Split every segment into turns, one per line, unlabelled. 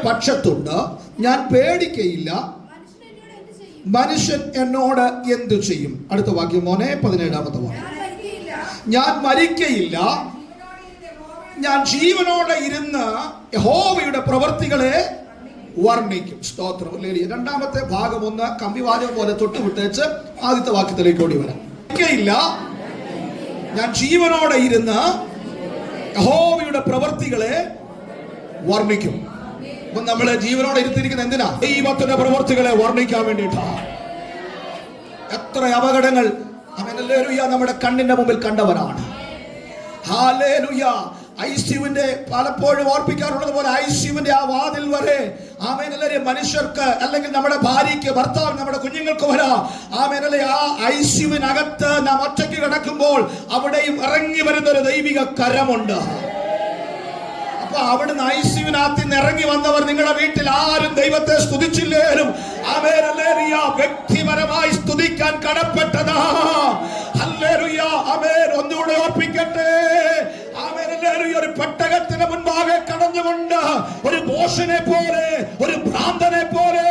പക്ഷത്തുണ്ട്, ഞാൻ പേടിക്കയില്ല. മനുഷ്യൻ എന്നോട് എന്തു ചെയ്യും? അടുത്ത വാക്യം മോനെ, 17-ാമത്തെ വാക്യം. ഞാൻ മരിക്കയില്ല, ഞാൻ ജീവനോടെ ഇരുന്ന് യഹോവയുടെ പ്രവൃത്തികളെ വർണ്ണിക്കും. സ്തോത്രം. രണ്ടാമത്തെ ഭാഗം ഒന്ന് കമ്പിവാചകം പോലെ തൊട്ടുവിട്ടേച്ച് ആദ്യത്തെ വാക്യത്തിലേക്ക് ഓടി വരാം. മരിക്കയില്ല, ഞാൻ ജീവനോടെ ഇരുന്ന് യഹോവയുടെ പ്രവൃത്തികളെ വർണ്ണിക്കും. അപ്പൊ നമ്മളെ ജീവനോടെ ഇരുത്തിയിരിക്കുന്ന എന്തിനാ? ദൈവത്തിന്റെ പ്രവൃത്തികളെ വർണ്ണിക്കാൻ വേണ്ടിയിട്ടാ. എത്ര അപകടങ്ങൾ ഹല്ലേലൂയ നമ്മുടെ കണ്ണിന്റെ മുമ്പിൽ കണ്ടവരാണ്. ഹല്ലേലൂയ. ഐസിയുവിന്റെ പലപ്പോഴും ഓർപ്പിക്കാറുള്ളത് പോലെ ഐസിയുവിന്റെ ആ വാതിൽ വരെ ആമേനല്ലേ മനുഷ്യർക്ക്, അല്ലെങ്കിൽ നമ്മുടെ ഭാര്യയ്ക്ക്, ഭർത്താവ്, നമ്മുടെ കുഞ്ഞുങ്ങൾക്ക് വരാം. ആമേനല്ലേ ആ ഐസിയുവിനകത്ത് നാം ഒറ്റയ്ക്ക് കിടക്കുമ്പോൾ അവിടെയും ഇറങ്ങി വരുന്ന ഒരു ദൈവിക കരമുണ്ട്. അപ്പൊ അവിടുന്ന് ഐസിയുവിനകത്ത് നിന്ന് ഇറങ്ങി വന്നവർ നിങ്ങളുടെ വീട്ടിൽ ആരും ദൈവത്തെ സ്തുതിച്ചില്ലേലും ആമേനല്ലേലൂയ വ്യക്തിപരമായി സ്തുതിക്കാൻ കടപ്പെട്ടതാ. ഹല്ലേലൂയ. ആമേൻ. ഒന്നുകൂടെ ഓർപ്പിക്കട്ടെ. ആമേനല്ലേലൂയ. ഒരു പെട്ടകത്തിന് മുൻപാകെ കടന്നുകൊണ്ട് ഒരു മോശനെ പോലെ, ഒരു ഭ്രാന്തനെ പോലെ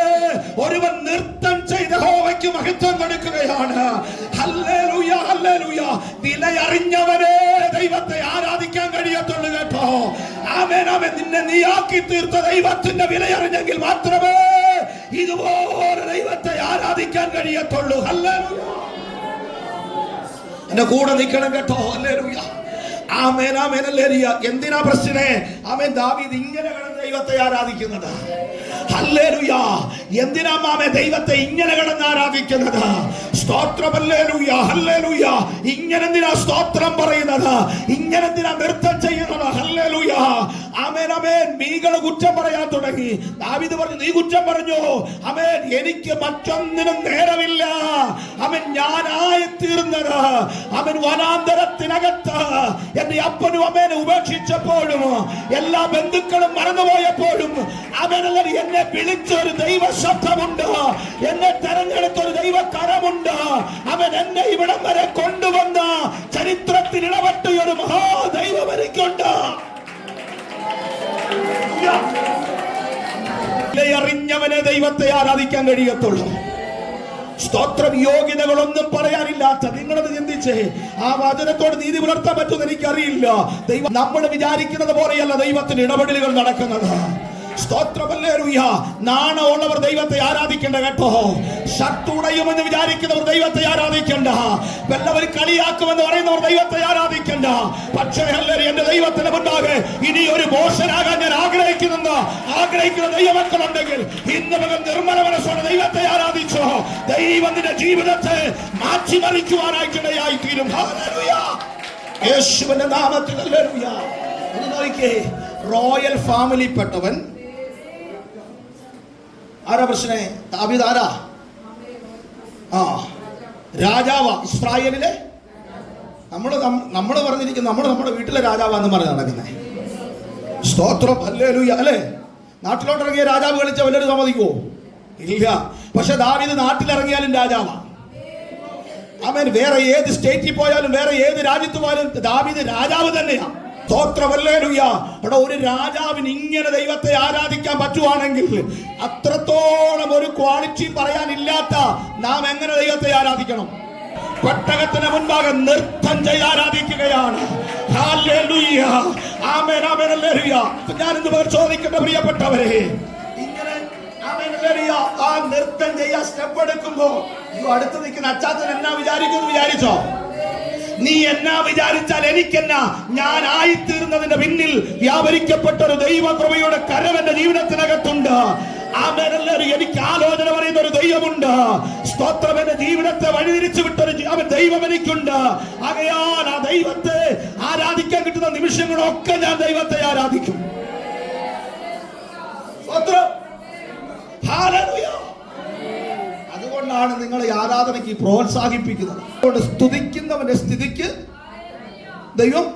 ഒരുവൻ നൃത്തം ചെയ്ത് യഹോവയ്ക്ക് മഹത്വം കൊടുക്കുകയാണ്. Hallelujah, hallelujah. വിലയറിഞ്ഞവനെ ദൈവത്തെ ആരാധിക്കാൻ കഴിയത്തുള്ളൂ കേട്ടോ. ആമേൻ, ആമേൻ. നിന്നെ നീയാക്കി തീർത്ത ദൈവത്തിന്റെ വിലയറിഞ്ഞെങ്കിൽ മാത്രമേ ഇതുപോലെ ദൈവത്തെ ആരാധിക്കാൻ കഴിയത്തുള്ളൂ. ഹല്ലേലൂയ. എന്റെ കൂടെ നിൽക്കണം കേട്ടോ. ഹല്ലേലൂയ. ആമേൻ, ആമേൻ. ഹല്ലേലൂയ. എന്തിനാ പ്രശ്നേ? ആമേൻ. ദാവീദ് ഇങ്ങനെ കിടന്ന് ദൈവത്തെ ആരാധിക്കുന്നത്. ഹല്ലേലൂയ. എന്തിനാ മാമേ ദൈവത്തെ ഇങ്ങനെ കിടന്ന് ആരാധിക്കുന്നത്? സ്തോത്രം. Hallelujah, hallelujah. ഇങ്ങനെന്തിനാ സ്തോത്രം പറയുന്നത്? ഇങ്ങനെന്തിനാ നൃത്തം ചെയ്യുന്നത്? ഹല്ലേലൂയ. ആമേൻ, ആമേൻ. മീകള് കുറ്റം പറയാൻ തുടങ്ങി. ദാവീദ് പറഞ്ഞു, നീ കുറ്റം പറഞ്ഞു. ആമേൻ. എനിക്ക് മറ്റൊന്നിനും നേരമില്ല. അവൻ ഞാനായിത്തീർന്നത് അവൻ വനാന്തരത്തിനകത്ത് എന്റെ അപ്പനും അമ്മേനെ ഉപേക്ഷിച്ചപ്പോഴും എല്ലാ ബന്ധുക്കളും മറന്നുപോയപ്പോഴും അവനല്ല എന്നെ വിളിച്ചൊരു ദൈവ ശബ്ദമുണ്ട്, എന്നെ തെരഞ്ഞെടുത്ത ഒരു ദൈവ കരമുണ്ട്. അവൻ എന്നെ ഇവിടം വരെ കൊണ്ടുവന്ന ചരിത്രത്തിൽ ഇടപെട്ട ഒരു മഹാദൈവം എനിക്കുണ്ട്. അറിഞ്ഞവനെ ദൈവത്തെ ആരാധിക്കാൻ കഴിയത്തുള്ളൂ. സ്തോത്രം. യോഗ്യതകളൊന്നും പറയാനില്ലാത്ത നിങ്ങളത് ചിന്തിച്ചേ. ആ വചനത്തോട് നീതി പുലർത്താൻ പറ്റുമെന്ന് എനിക്കറിയില്ല. ദൈവം നമ്മൾ വിചാരിക്കുന്നത് പോലെയല്ല ദൈവത്തിന് ഇടപെടലുകൾ നടക്കുന്നത്. സ്തോത്രം. ഹല്ലേലൂയ. നാണമുള്ളവർ ദൈവത്തെ ആരാധിക്കേണ്ട കേട്ടോ. ശക്തുടയുമെന്ന് വിചാരിക്കുന്നവർ ദൈവത്തെ ആരാധിക്കേണ്ട. വല്ലവരും കളിയാക്കുമെന്ന് പറയുന്നവർ ദൈവത്തെ ആരാധിക്കേണ്ട. പക്ഷേ ഹല്ലേലൂയ, എന്റെ ദൈവത്തിന് മുൻപാകെ ഇനി ഒരു മോശനാകാൻ ഞാൻ ആഗ്രഹിക്കുന്ന ദൈവമക്കളുണ്ടെങ്കിൽ ഇന്ന് മകൻ നിർമ്മല മനസ്സോടെ ദൈവത്തെ ആരാധിച്ചോ. ദൈവത്തിന്റെ ജീവിതത്തെ മാറ്റിമറിക്കുവാനായിട്ടിടയായി തീരും. ഹല്ലേലൂയ. യേശുവിന്റെ നാമത്തിൽ. ഹല്ലേലൂയ. ഒന്ന് നോക്കിക്കേ. റോയൽ ഫാമിലി പെട്ടവൻ ആരാ പ്രശ്നേ? ദാവീദ് ആരാ? രാജാവാ ഇസ്രായേലിലെ. നമ്മള് പറഞ്ഞിരിക്കുന്നത് നമ്മുടെ വീട്ടിലെ രാജാവാന്ന് പറഞ്ഞ് നടക്കുന്നത്. സ്തോത്രം. ഹല്ലേലൂയ. അല്ലേ? നാട്ടിലോട്ടിറങ്ങിയ രാജാവ് കളിച്ച വല്ലവരും സമ്മതിക്കുവോ? ഇല്ല. പക്ഷെ ദാവീദ് നാട്ടിലിറങ്ങിയാലും രാജാവാ. ആമേൻ. വേറെ ഏത് സ്റ്റേറ്റിൽ പോയാലും, വേറെ ഏത് രാജ്യത്ത് പോയാലും ദാവീദ് രാജാവ് തന്നെയാ. സ്തോത്രം. ഹല്ലേലൂയ. അവിടെ ഒരു രാജാവിന് ഇങ്ങനെ ദൈവത്തെ ആരാധിക്കാൻ പറ്റുവാണെങ്കിൽ അത്രത്തോളം ഒരു ക്വാളിറ്റി പറയാനില്ലാത്ത നാം എങ്ങനെ ദൈവത്തെ ആരാധിക്കണം? പെട്ടകത്തിന് മുൻപാകെ നൃത്തം ചെയ്ത് ആരാധിക്കുകയാണ്. ഹല്ലേലൂയ. ആമേൻ, ആമേൻ. ഹല്ലേലൂയ. ഞാൻ ഇന്ന് ചോദിക്കട്ടെ പ്രിയപ്പെട്ടവരെ, ഇങ്ങനെ ആമേൻ ഹല്ലേലൂയ ആ നൃത്തം ചെയ്യാൻ സ്റ്റെപ്പ് എടുക്കുമ്പോ അടുത്ത് നിൽക്കുന്ന അച്ചാച്ചൻ എന്നാ വിചാരിക്കുമെന്ന് വിചാരിച്ചോ? നീ എന്നാ വിചാരിച്ചാൽ എനിക്കെന്നാ? ഞാൻ ആയിത്തീർന്നതിന്റെ പിന്നിൽ വ്യാപരിക്കപ്പെട്ട ഒരു ദൈവകൃപയുടെ കരം എന്റെ ജീവിതത്തിനകത്തുണ്ട്. എനിക്ക് ആലോചന പറയുന്ന ഒരു ദൈവമുണ്ട്. സ്തോത്രം. എന്റെ ജീവിതത്തെ വഴിതിരിച്ചു വിട്ടൊരു ദൈവം എനിക്കുണ്ട്. ആകയാൽ ആ ദൈവത്തെ ആരാധിക്കാൻ കിട്ടുന്ന നിമിഷങ്ങളൊക്കെ ഞാൻ ദൈവത്തെ ആരാധിക്കും. സ്തോത്രം. ഹല്ലേലൂയ. അതുകൊണ്ടാണ് നിങ്ങളെ ആരാധനയ്ക്ക് പ്രോത്സാഹിപ്പിക്കുന്നത്. അതുകൊണ്ട് സ്തുതിക്കുന്നവന്റെ സ്ഥിതിക്ക് ദൈവം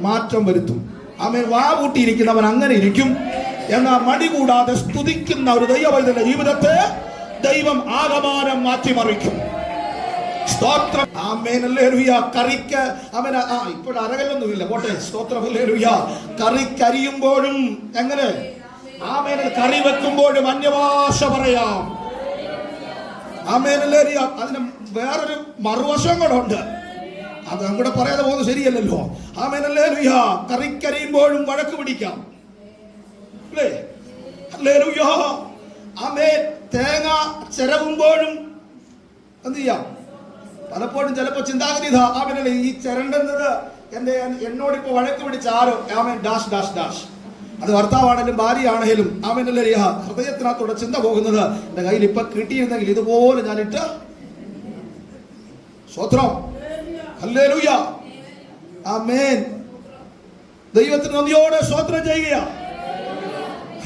മാറ്റം വരുത്തും. ആമേൻ. വാ കൂട്ടിയിരിക്കുന്നവൻ അങ്ങനെ ഇരിക്കും. എന്നാൽ മടി കൂടാതെ സ്തുതിക്കുന്ന ഒരു ദൈവവൈദ്യന്റെ ജീവിതത്തെ ദൈവം ആകമാനം മാറ്റിമറിക്കും. സ്തോത്രം. ആമേൻ. ഹല്ലേലൂയ. കറിക്ക് അവൻ ഇപ്പോഴും അരകല്ലൊന്നുമില്ല, പോട്ടെ. സ്തോത്രം. ഹല്ലേലൂയ. കറിക്കരിയുമ്പോഴും എങ്ങനെ ആമേൻ. കറി വെക്കുമ്പോഴും അന്യഭാഷ പറയാം. ആമേൻ. അതിന് വേറൊരു മറുവശം കൂടെ ഉണ്ട്. അത് അങ്ങോട്ട് പറയാതെ പോകുന്നത് ശരിയല്ലല്ലോ. ആമേൻ. ഹല്ലേലൂയ. കറിക്കരിയുമ്പോഴും വഴക്ക് പിടിക്കാം. ഹല്ലേലൂയ. ആമേൻ. തേങ്ങ ചിരവുമ്പോഴും എന്ത് ചെയ്യാം? പലപ്പോഴും ചിലപ്പോ ചിന്താഗതി ഇതാ, ആമേൻ, ഈ ചിരണ്ടുന്നത് എന്നോടിപ്പോ വഴക്ക് പിടിച്ച ആരോ, ആമേൻ, ഡാഷ് ഡാഷ് ഡാഷ്. അത് ഭർത്താവാണെങ്കിലും ഭാര്യയാണെങ്കിലും ആമേൻ, ഹൃദയത്തിനകത്തോടെ ചിന്ത പോകുന്നത്, എന്റെ കയ്യിൽ ഇപ്പൊ കിട്ടിയിരുന്നെങ്കിൽ ഇതുപോലെ ഞാനിട്ട്. സ്തോത്രം. ഹല്ലേലൂയ. ആമേൻ. ദൈവത്തിന് നന്ദിയോടെ സ്തോത്രം ചെയ്യുക.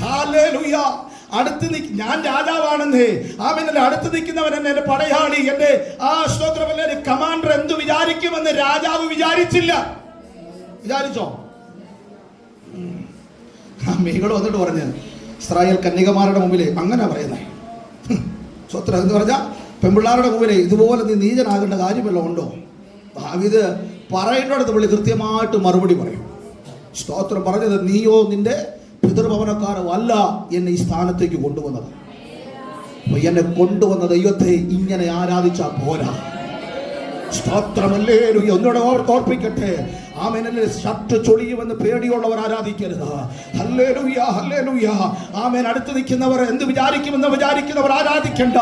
ഹല്ലേലൂയ. ഞാൻ രാജാവാണെന്നേ, ആമേൻ, അടുത്ത് നിൽക്കുന്നവൻ എന്റെ പടയാളി, എന്റെ സ്തോത്രമല്ലേ കമാൻഡർ എന്തു വിചാരിക്കുമെന്ന് രാജാവ് വിചാരിച്ചില്ല. വിചാരിച്ചോ? മീകൾ വന്നിട്ട് പറഞ്ഞ് ഇസ്രായേൽ കന്യകമാരുടെ മുമ്പിൽ അങ്ങനെ പറയുന്നേ. സ്വത്രം എന്ന് പറഞ്ഞാൽ പെൺപിള്ളാരുടെ മുമ്പിൽ ഇതുപോലെ നീ നീചനാകേണ്ട കാര്യമല്ലോ ഉണ്ടോ? ദാവീദ് പറയേണ്ടടുത്ത് പുള്ളി കൃത്യമായിട്ട് മറുപടി പറയും. സ്തോത്രം. പറഞ്ഞത്, നീയോ നിന്റെ പിതൃഭവനക്കാരോ അല്ല എന്നെ ഈ സ്ഥാനത്തേക്ക് കൊണ്ടുവന്നത്. എന്നെ കൊണ്ടുവന്ന ദൈവത്തെ ഇങ്ങനെ ആരാധിച്ചാ പോരാ. സ്തോത്രമല്ലേ. ഒന്നുകൂടെ ഓർപ്പിക്കട്ടെ. ആമേനല്ലേ. ഷർട്ട് ചൊളിയുമെന്ന് പേടിയുള്ളവർ ആരാധിക്കരുത്. ഹല്ലേലൂയ. ഹല്ലേലൂയ. ആമേൻ. അടുത്ത് നിൽക്കുന്നവർ എന്ത് വിചാരിക്കുമെന്ന് വിചാരിക്കുന്നവർ ആരാധിക്കണ്ട.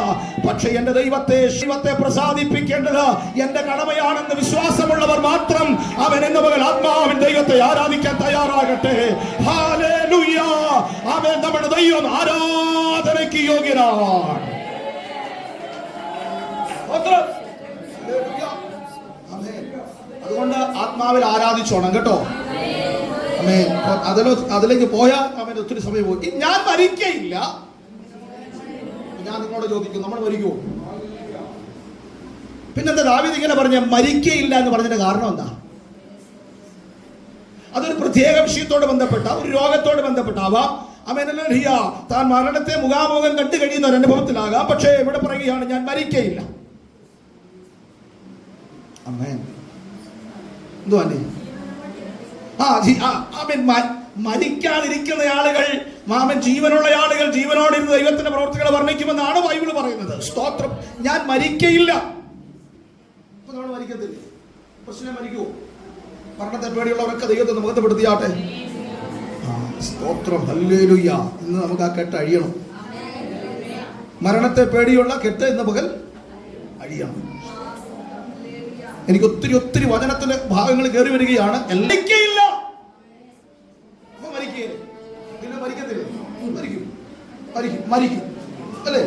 പക്ഷെ എന്റെ ദൈവത്തെ പ്രസാദിപ്പിക്കേണ്ടത് എന്റെ കടമയാണെന്ന് വിശ്വാസമുള്ളവർ മാത്രം അവൻ എന്ന മകൾ ആത്മാവിൻ ദൈവത്തെ ആരാധിക്കാൻ തയ്യാറാകട്ടെ. ഹല്ലേലൂയ. ആമേൻ. നമ്മുടെ ദൈവം ആരാധനയ്ക്ക് യോഗ്യനാണ്. അതുകൊണ്ട് ആത്മാവിൽ ആരാധിച്ചോണം കേട്ടോ. അതിലേക്ക് പോയാൽ അവൻ ഒത്തിരി സമയം പോയി. ഞാൻ മരിക്കയില്ല. ഞാൻ നിങ്ങളോട് ചോദിക്കും, നമ്മൾ മരിക്കുമോ? പിന്നെന്താ ദാവീദ് ഇങ്ങനെ പറഞ്ഞ മരിക്കയില്ല എന്ന് പറഞ്ഞതിന്റെ കാരണം എന്താ? അതൊരു പ്രത്യേക വിഷയത്തോട് ബന്ധപ്പെട്ട ഒരു രോഗത്തോട് ബന്ധപ്പെട്ടാവാം. ആമേൻ. താൻ മരണത്തെ മുഖാമുഖം കണ്ടു കഴിയുന്ന ഒരു അനുഭവത്തിലാകാം. പക്ഷേ ഇവിടെ പറയുകയാണ്, ഞാൻ മരിക്കയില്ല. ആമേൻ. മരിക്കാതിരിക്കുന്ന ആളുകൾ, മാമൻ, ജീവനുള്ള ആളുകൾ ജീവനോടിരുന്ന് ദൈവത്തിന്റെ പ്രവർത്തികളെ വർണ്ണിക്കുമെന്നാണ് ബൈബിൾ പറയുന്നത്. സ്തോത്രം. ഞാൻ മരിക്കയില്ല. നമ്മൾ മരിക്കത്തില്ല. പ്രശ്നം മരിക്കുമോ? മരണത്തെ പേടിയുള്ളവരൊക്കെ ദൈവത്തെ മുഖത്തപ്പെടുത്തിയാട്ടെ. സ്തോത്രം. ഹല്ലേലൂയ. ഇന്ന് നമുക്ക് ആ കെട്ട് അഴിയണം. മരണത്തെ പേടിയുള്ള കെട്ട് ഇന്ന് പകൽ അഴിയണം. എനിക്ക് ഒത്തിരി ഒത്തിരി വചനത്തിന്റെ ഭാഗങ്ങൾ കയറി വരികയാണ്. മരിക്കയില്ല. മരിക്കത്തില്ല. മരിക്കും. മരിക്കും. മരിക്കും. അല്ലേ?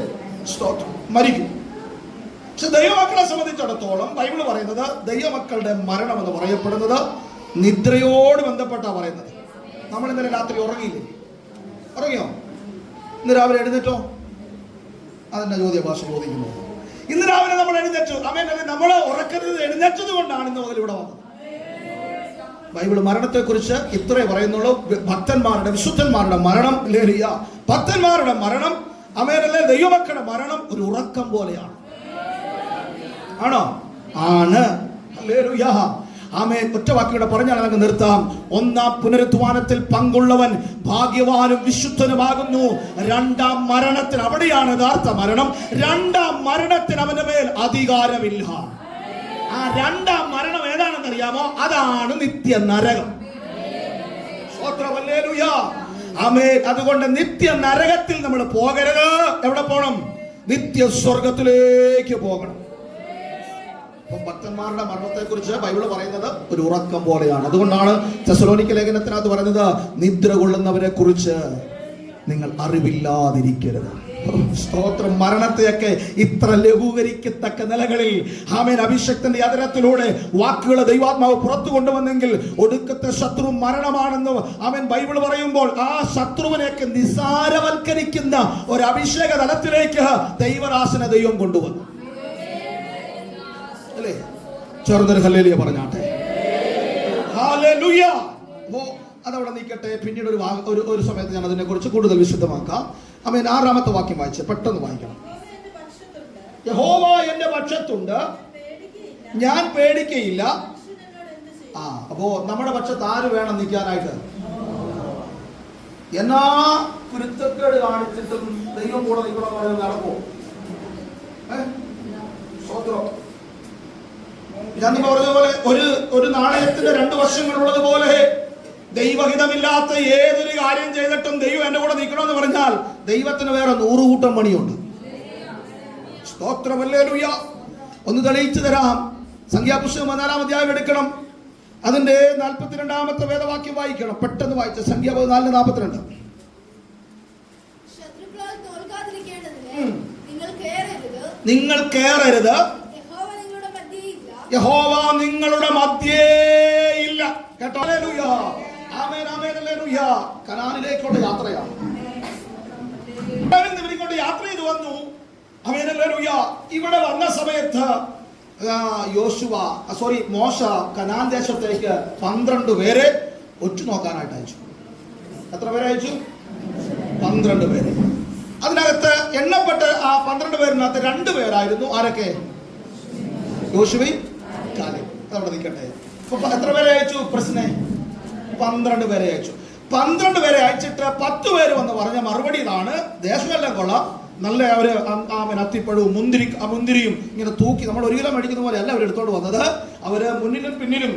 സ്തോത്രം. മരിക്കും. പക്ഷെ ദൈവമക്കളെ സംബന്ധിച്ചിടത്തോളം ബൈബിൾ പറയുന്നത് ദൈവമക്കളുടെ മരണം എന്ന് പറയപ്പെടുന്നത് നിദ്രയോട് ബന്ധപ്പെട്ടാ പറയുന്നത്. നമ്മൾ ഇന്നലെ രാത്രി ഉറങ്ങിയില്ലേ? ഉറങ്ങിയോ? ഇന്ന് രാവിലെ എഴുന്നേറ്റോ? അതെന്നെ ചോദ്യ ഭാഷ ചോദിക്കുന്നു. ഇന്ന് രാവിലെ നമ്മൾ എഴുന്നേറ്റു. ആമേൻ. നമ്മൾ ഉറക്കരുത് എഴുന്നേറ്റത് കൊണ്ടാണ് ഇന്ന് മുതൽ ഇവിടെ വന്നത്. ബൈബിൾ മരണത്തെക്കുറിച്ച് ഇത്രേ പറയുന്നുള്ളൂ. ഭക്തന്മാരുടെ, വിശുദ്ധന്മാരുടെ മരണം, ഭക്തന്മാരുടെ മരണം, ആമേൻ, ദൈവമക്കളുടെ മരണം ഒരു ഉറക്കം പോലെയാണ്. ആണോ? ആണ്. ഹല്ലേലൂയ. ആമേൻ. ഒറ്റ വാക്കിലൂടെ പറഞ്ഞാൽ നമുക്ക് നിർത്താം. ഒന്നാം പുനരുത്ഥാനത്തിൽ പങ്കുള്ളവൻ ഭാഗ്യവാനും വിശുദ്ധനുമാകുന്നു. രണ്ടാം മരണത്തിന്, അവിടെയാണ് യഥാർത്ഥ മരണം. രണ്ടാം മരണത്തിന് അവന്റെ മേൽ അധികാരമില്ല. ആ രണ്ടാം മരണം ഏതാണെന്ന് അറിയാമോ? അതാണ് നിത്യ നരകം. ഹല്ലേലൂയ. ആമേൻ. അതുകൊണ്ട് നിത്യ നരകത്തിൽ നമ്മൾ പോകരുത്. എവിടെ പോകണം? നിത്യ സ്വർഗത്തിലേക്ക് പോകണം. ഭക്തന്മാരുടെ മരണത്തെ കുറിച്ച് ബൈബിൾ പറയുന്നത് ഒരു ഉറക്കം പോലെയാണ്. അതുകൊണ്ടാണ് തെസ്സലോനിക്ക ലേഖനത്തിനകത്ത് പറയുന്നത്, നിദ്ര കൊള്ളുന്നവരെ കുറിച്ച് നിങ്ങൾ അറിവില്ലാതിരിക്കരുത്. സ്തോത്രം. മരണത്തെയൊക്കെ ഇത്ര ലഘൂകരിക്കത്തക്ക നിലകളിൽ ആമേൻ അഭിഷക്തന്റെ യാതനത്തിലൂടെ വാക്കുകളെ ദൈവാത്മാവ് പുറത്തു കൊണ്ടുവന്നെങ്കിൽ ഒടുക്കത്തെ ശത്രു മരണമാണെന്ന് ആമേൻ ബൈബിൾ പറയുമ്പോൾ ആ ശത്രുവിനെയൊക്കെ നിസാരവൽക്കരിക്കുന്ന ഒരു അഭിഷേക തലത്തിലേക്ക് ദൈവദാസനെ ദൈവം കൊണ്ടുവന്നു. അല്ലേ? ചെറുതൊരു ഹല്ലേലൂയ പറഞ്ഞാട്ടെ. ഹല്ലേലൂയ. അതവിടെ നിൽക്കട്ടെ. പിന്നീട് ഒരു സമയത്ത് ഞാൻ അതിനെ കുറിച്ച് കൂടുതൽ വിശദമാക്കാം. ആമേൻ. 6-ാമത്തെ വാക്യം വായിച്ച് പെട്ടെന്ന് വായിക്കണം. യഹോവ എന്റെ പക്ഷത്തുണ്ട്, ഞാൻ പേടിക്കയില്ല. അപ്പോ നമ്മുടെ പക്ഷത്ത് ആര് വേണം നിൽക്കാനായിട്ട്? എന്നാ കുരുത്തക്കേട് കാണിച്ചിട്ടും ദൈവം കൂടെ നിൽക്കണം നടക്കുമോ? ഞാൻ പറഞ്ഞതുപോലെ ഒരു നാണയത്തിന്റെ രണ്ട് വശങ്ങളുള്ളത് പോലെ ദൈവഹിതമില്ലാത്ത ഏതൊരു കാര്യം ചെയ്തിട്ടും ദൈവം എന്റെ കൂടെ നിൽക്കണമെന്ന് പറഞ്ഞാൽ ദൈവത്തിന് വേറെ 100 കൂട്ടം പണിയുണ്ട്. സ്തോത്രം, ഹല്ലേലൂയ. ഒന്ന് തെളിയിച്ചു തരാം. സംഖ്യാപുസ്തകം 14-ാം അധ്യായം എടുക്കണം. അതിന്റെ 42-ാമത്തെ വേദവാക്യം വായിക്കണം. പെട്ടെന്ന് വായിച്ച സംഖ്യ 14:42. നിങ്ങൾ കേറരുത്, യഹോവ നിങ്ങളുടെ മധ്യേ ഇല്ല. കേട്ടോ? ഹല്ലേലൂയ, ആമേൻ, ആമേൻ, ഹല്ലേലൂയ. കനാനിലേക്കുള്ള യാത്രയാണ്. ഇവരിങ്ങോട്ട് യാത്ര ചെയ്ത് വന്നു. ആമേൻ, ഹല്ലേലൂയ. ഇവിടെ വന്ന സമയത്ത് മോശ കനാൻ ദേശത്തേക്ക് 12 പേരെ ഒറ്റ നോക്കാനായിട്ട് അയച്ചു. എത്ര പേരെ അയച്ചു? 12 പേരെ. അതിനകത്ത് എണ്ണപ്പെട്ട് ആ 12 പേരിനകത്ത് 2 പേരായിരുന്നു. ആരൊക്കെ? യോശുവയും കാലേബും. അതവിടെ നിൽക്കട്ടെ. എത്ര പേരെ അയച്ചു? പ്രശ്നെ 12 പേരെ അയച്ചു. 12 പേരെ അയച്ചിട്ട് 10 പേര് വന്ന് പറഞ്ഞ മറുപടി ഇതാണ്: ദേശമെല്ലാം കൊള്ളാം, നല്ല അവര് അത്തിപ്പഴവും മുന്തിരിയും ഇങ്ങനെ തൂക്കി, നമ്മൾ 1 കിലോ മേടിക്കുന്ന പോലെ അല്ല അവർ എടുത്തോണ്ട് വന്നത്. അവര് മുന്നിലും പിന്നിലും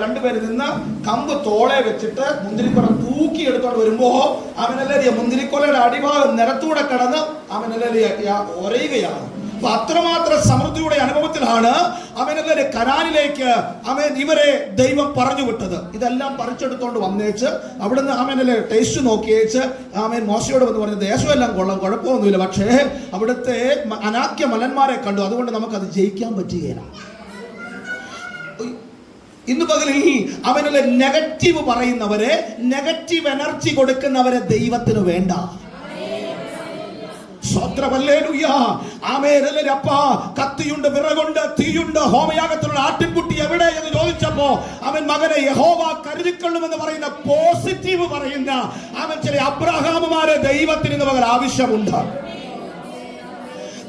2 പേര് നിന്ന് കമ്പ് തോളെ വെച്ചിട്ട് മുന്തിരിക്കൊല തൂക്കി എടുത്തോണ്ട് വരുമ്പോ മുന്തിരിക്കൊലയുടെ അടിഭാഗം നിരത്തൂടെ കടന്ന് ഒരയുകയാണ്. അപ്പൊ അത്രമാത്രം സമൃദ്ധിയുടെ അനുഭവത്തിലാണ് കനാനിലേക്ക് ഇവരെ ദൈവം പറഞ്ഞു വിട്ടത്. ഇതെല്ലാം പറിച്ചെടുത്തോണ്ട് വന്നേച്ച് അവിടുന്ന് ടേസ്റ്റ് നോക്കിയേച്ച് മോശയോട് വന്ന് പറഞ്ഞു, ദേശമെല്ലാം കൊള്ളാം, കുഴപ്പമൊന്നുമില്ല, പക്ഷേ അവിടുത്തെ അനാക്യ മലന്മാരെ കണ്ടു, അതുകൊണ്ട് നമുക്കത് ജയിക്കാൻ പറ്റുകയില്ല. ഇന്ന് പകലിൽ നെഗറ്റീവ് പറയുന്നവരെ, നെഗറ്റീവ് എനർജി കൊടുക്കുന്നവരെ ദൈവത്തിന് വേണ്ട. കത്തിയുണ്ട്, വിറകുണ്ട്, തീയുണ്ട്, ഹോമയാഗത്തിലുള്ള ആട്ടിൻകുട്ടി എവിടെ എന്ന് ചോദിച്ചപ്പോ മകനെ യഹോവ കരുതിക്കൊള്ളുമെന്ന് പറയുന്ന പോസിറ്റീവ് പറയുന്ന ചില അബ്രഹാമുമാരെ ദൈവത്തിന് ഇന്ന് പകൽ ആവശ്യമുണ്ട്.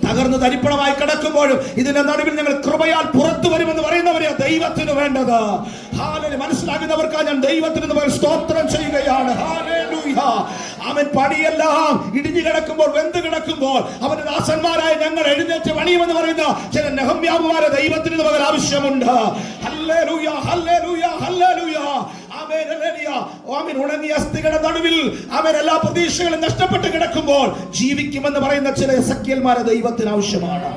തകർന്ന് തരിപ്പണമായി കിടക്കുമ്പോഴും ഇതിന്റെ നടുവിൽ ഞങ്ങൾ കൃപയാൽ പുറത്തു വരുമെന്ന് പറയുന്നവരെ ദൈവത്തിന് വേണ്ടത്. മനസ്സിലാകുന്നവർക്കാണ് ഞാൻ ദൈവത്തിന് സ്തോത്രം ചെയ്യുകയാണ്. അവൻ പണിയെല്ലാം ഇടിഞ്ഞു കിടക്കുമ്പോൾ, വെന്ത് കിടക്കുമ്പോൾ അവന്റെ ദാസന്മാരായ ഞങ്ങൾ എഴുന്നേറ്റ് പണിയുമെന്ന് പറയുന്ന ചില നെഹമ്യാവുമാരെ ദൈവത്തിന് പകൽ ആവശ്യമുണ്ട്. Hallelujah, hallelujah, hallelujah. ഉണങ്ങിയ അസ്ഥികളുടെ നടുവിൽ എല്ലാ പ്രതീക്ഷകളും നഷ്ടപ്പെട്ട് കിടക്കുമ്പോൾ ജീവിക്കുമെന്ന് പറയുന്ന ചില എസെക്കിയേൽമാരെ ദൈവത്തിന് ആവശ്യമാണ്.